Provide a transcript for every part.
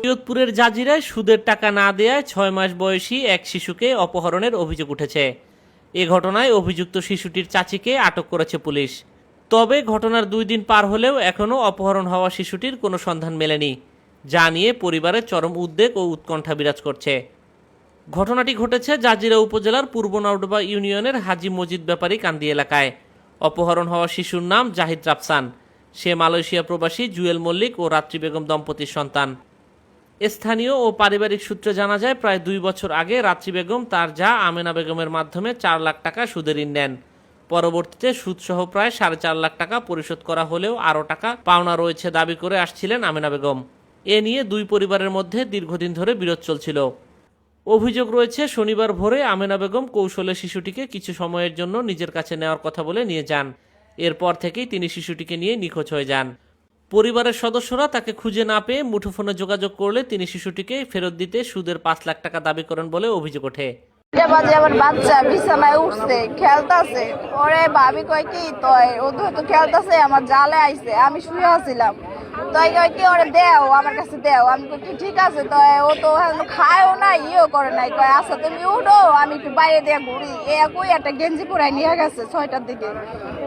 শরীয়তপুরের জাজিরায় সুদের টাকা না দেয়ায় ৬ মাস বয়সী এক শিশুকে অপহরণের অভিযোগ উঠেছে। এ ঘটনায় অভিযুক্ত শিশুটির চাচিকে আটক করেছে পুলিশ। তবে ঘটনার ২ দিন পার হলেও এখনও অপহরণ হওয়া শিশুটির কোনো সন্ধান মেলেনি, যা নিয়ে পরিবারের চরম উদ্বেগ ও উৎকণ্ঠা বিরাজ করছে। ঘটনাটি ঘটেছে জাজিরা উপজেলার পূর্ব নওডোবা ইউনিয়নের হাজী মজিদ ব্যাপারী কান্দি এলাকায়। অপহরণ হওয়া শিশুর নাম জাহিদ রাফসান। সে মালয়েশিয়া প্রবাসী জুয়েল মল্লিক ও রাত্রি বেগম দম্পতির সন্তান। স্থানীয় ও পারিবারিক সূত্রে জানা যায়, প্রায় ২ বছর আগে রাত্রি বেগম তার জা আমেনা বেগমের মাধ্যমে ৪ লাখ টাকা সুদে ঋণ নেন। পরবর্তীতে সুদসহ প্রায় ৪.৫ লাখ টাকা পরিশোধ করা হলেও আরও টাকা পাওনা রয়েছে দাবি করে আসছিলেন আমেনা বেগম। এ নিয়ে দুই পরিবারের মধ্যে দীর্ঘদিন ধরে বিরোধ চলছিল। অভিযোগ রয়েছে, শনিবার ভোরে আমেনা বেগম কৌশলে শিশুটিকে কিছু সময়ের জন্য নিজের কাছে নেওয়ার কথা বলে নিয়ে যান। এরপর থেকেই তিনি শিশুটিকে নিয়ে নিখোঁজ হয়ে যান। পরিবারের সদস্যরা তাকে খুঁজে না পেয়ে মুঠোফোনে যোগাযোগ করলে তিনি শিশুটিকে ফেরত দিতে সুদের ৫ লাখ টাকা দাবি করেন বলে অভিযোগ ওঠে। আমার বাচ্চা বিছানায় উঠছে, খেলতেছে। পরে ভাবি কয় কি তয় ও তো খেলতেছে, আমার জালে আইছে, আমি শুয়ে আছিলাম। তাই কয় কি ওরে দেও, আমার কাছে দেও। আমি কই কি ঠিক আছে। তো ও তো খায়ও না, ইয়েও করে নাই। কয় আচ্ছা তুমি উঠো, আমি একটু বাইরে দিয়ে ঘুরি। কই একটা গেঞ্জি পরাই নিয়ে গেছে ৬টার দিকে।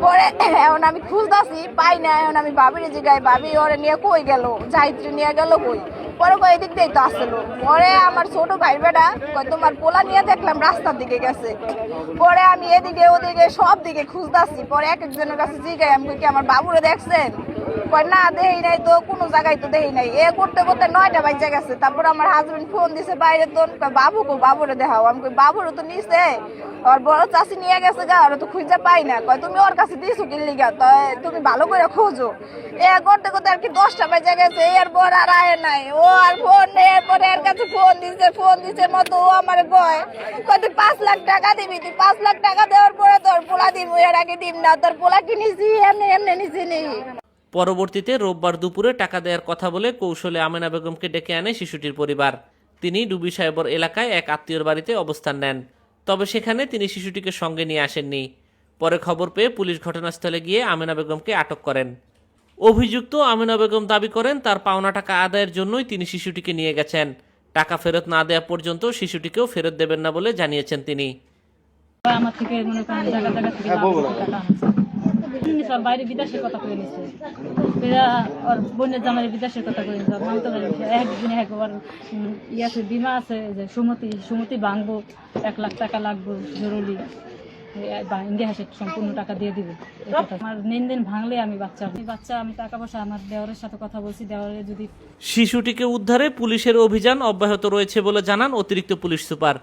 পরে এখন আমি খুঁজতেছি, পাই না। এখন আমি ভাবির জিগাই, ভাবি ওরে নিয়ে কই গেল, জাহিত্রী নিয়ে গেল কই। পরে কয় এদিক দিয়েই তো আসলো। পরে আমার ছোট ভাই বেটা কয় তোমার পোলা নিয়ে দেখলাম রাস্তার দিকে গেছে। পরে আমি এদিকে ওদিকে সব দিকে খুঁজতেছি। পরে এক একজনের কাছে জিগাই, আমি কি আমার বাবুরে দেখছেন? কয় না দেই নাই তো, কোনো জায়গায় তো দেই নাই। করতে করতে ৯টা বাজে গেছে। তারপর আমার হাজবেন্ড ফোন দিছে বাইরে, তো বাবুকে বাবুরে দেখাও। আমি কই বাবুরে তো নিছে, ওর বড় চাষি নিয়ে গেছে গা, ওরা তো খুঁজে পাই না। কয় তুমি ওর কাছে দিছো কি লিগা, তো তুমি ভালো করে খোঁজো। করতে করতে আর কি 10টা বাজে গেছে। এরপর আর আয় নাই, ও আর ফোন নেই। এরপরে এর কাছে ফোন দিছে মতো ও আমার কয় তুই ৫ লাখ টাকা দিবি। তুই ৫ লাখ টাকা দেওয়ার পরে তোর পোলা দিব, এর আগে দিব না। তোর পোলা কি নিছি, এমনি এমনি নিছি নি। পরবর্তীতে রোববার দুপুরে টাকা দেওয়ার কথা বলে কৌশলে আমেনা বেগমকে ডেকে আনে শিশুটির পরিবার। তিনি ডুবি সাহেবর এলাকায় এক আত্মীয়র বাড়িতে অবস্থান নেন। তবে সেখানে তিনি শিশুটিকে সঙ্গে নিয়ে আসেননি। পরে খবর পেয়ে পুলিশ ঘটনাস্থলে গিয়ে আমেনা বেগমকে আটক করেন। অভিযুক্ত আমেনা বেগম দাবি করেন, তার পাওনা টাকা আদায়ের জন্যই তিনি শিশুটিকে নিয়ে গেছেন। টাকা ফেরত না দেওয়া পর্যন্ত শিশুটিকেও ফেরত দেবেন না বলে জানিয়েছেন তিনি। আমার থেকে মনে করেন জায়গা জায়গা থেকে টাকা আনছে, সব বাইরে বিদেশের কথা কয়ে নিচ্ছে। ওর বোনের জামাই বিদেশের কথা কয়ে নিচ্ছে। একদিনে একবার আছে বিমা আছে যে সুমতি ভাঙবো, ১ লাখ টাকা লাগবে জরুরি, ইন্ডিয়া হাসে সম্পূর্ণ টাকা দিয়ে দিবে। আমার দিন ভাঙলে আমি আমি টাকা পয়সা আমার দেওয়ারের সাথে কথা বলছি। দেওয়ারে যদি শিশুটিকে উদ্ধারে পুলিশের অভিযান অব্যাহত রয়েছে বলে জানান অতিরিক্ত পুলিশ সুপার।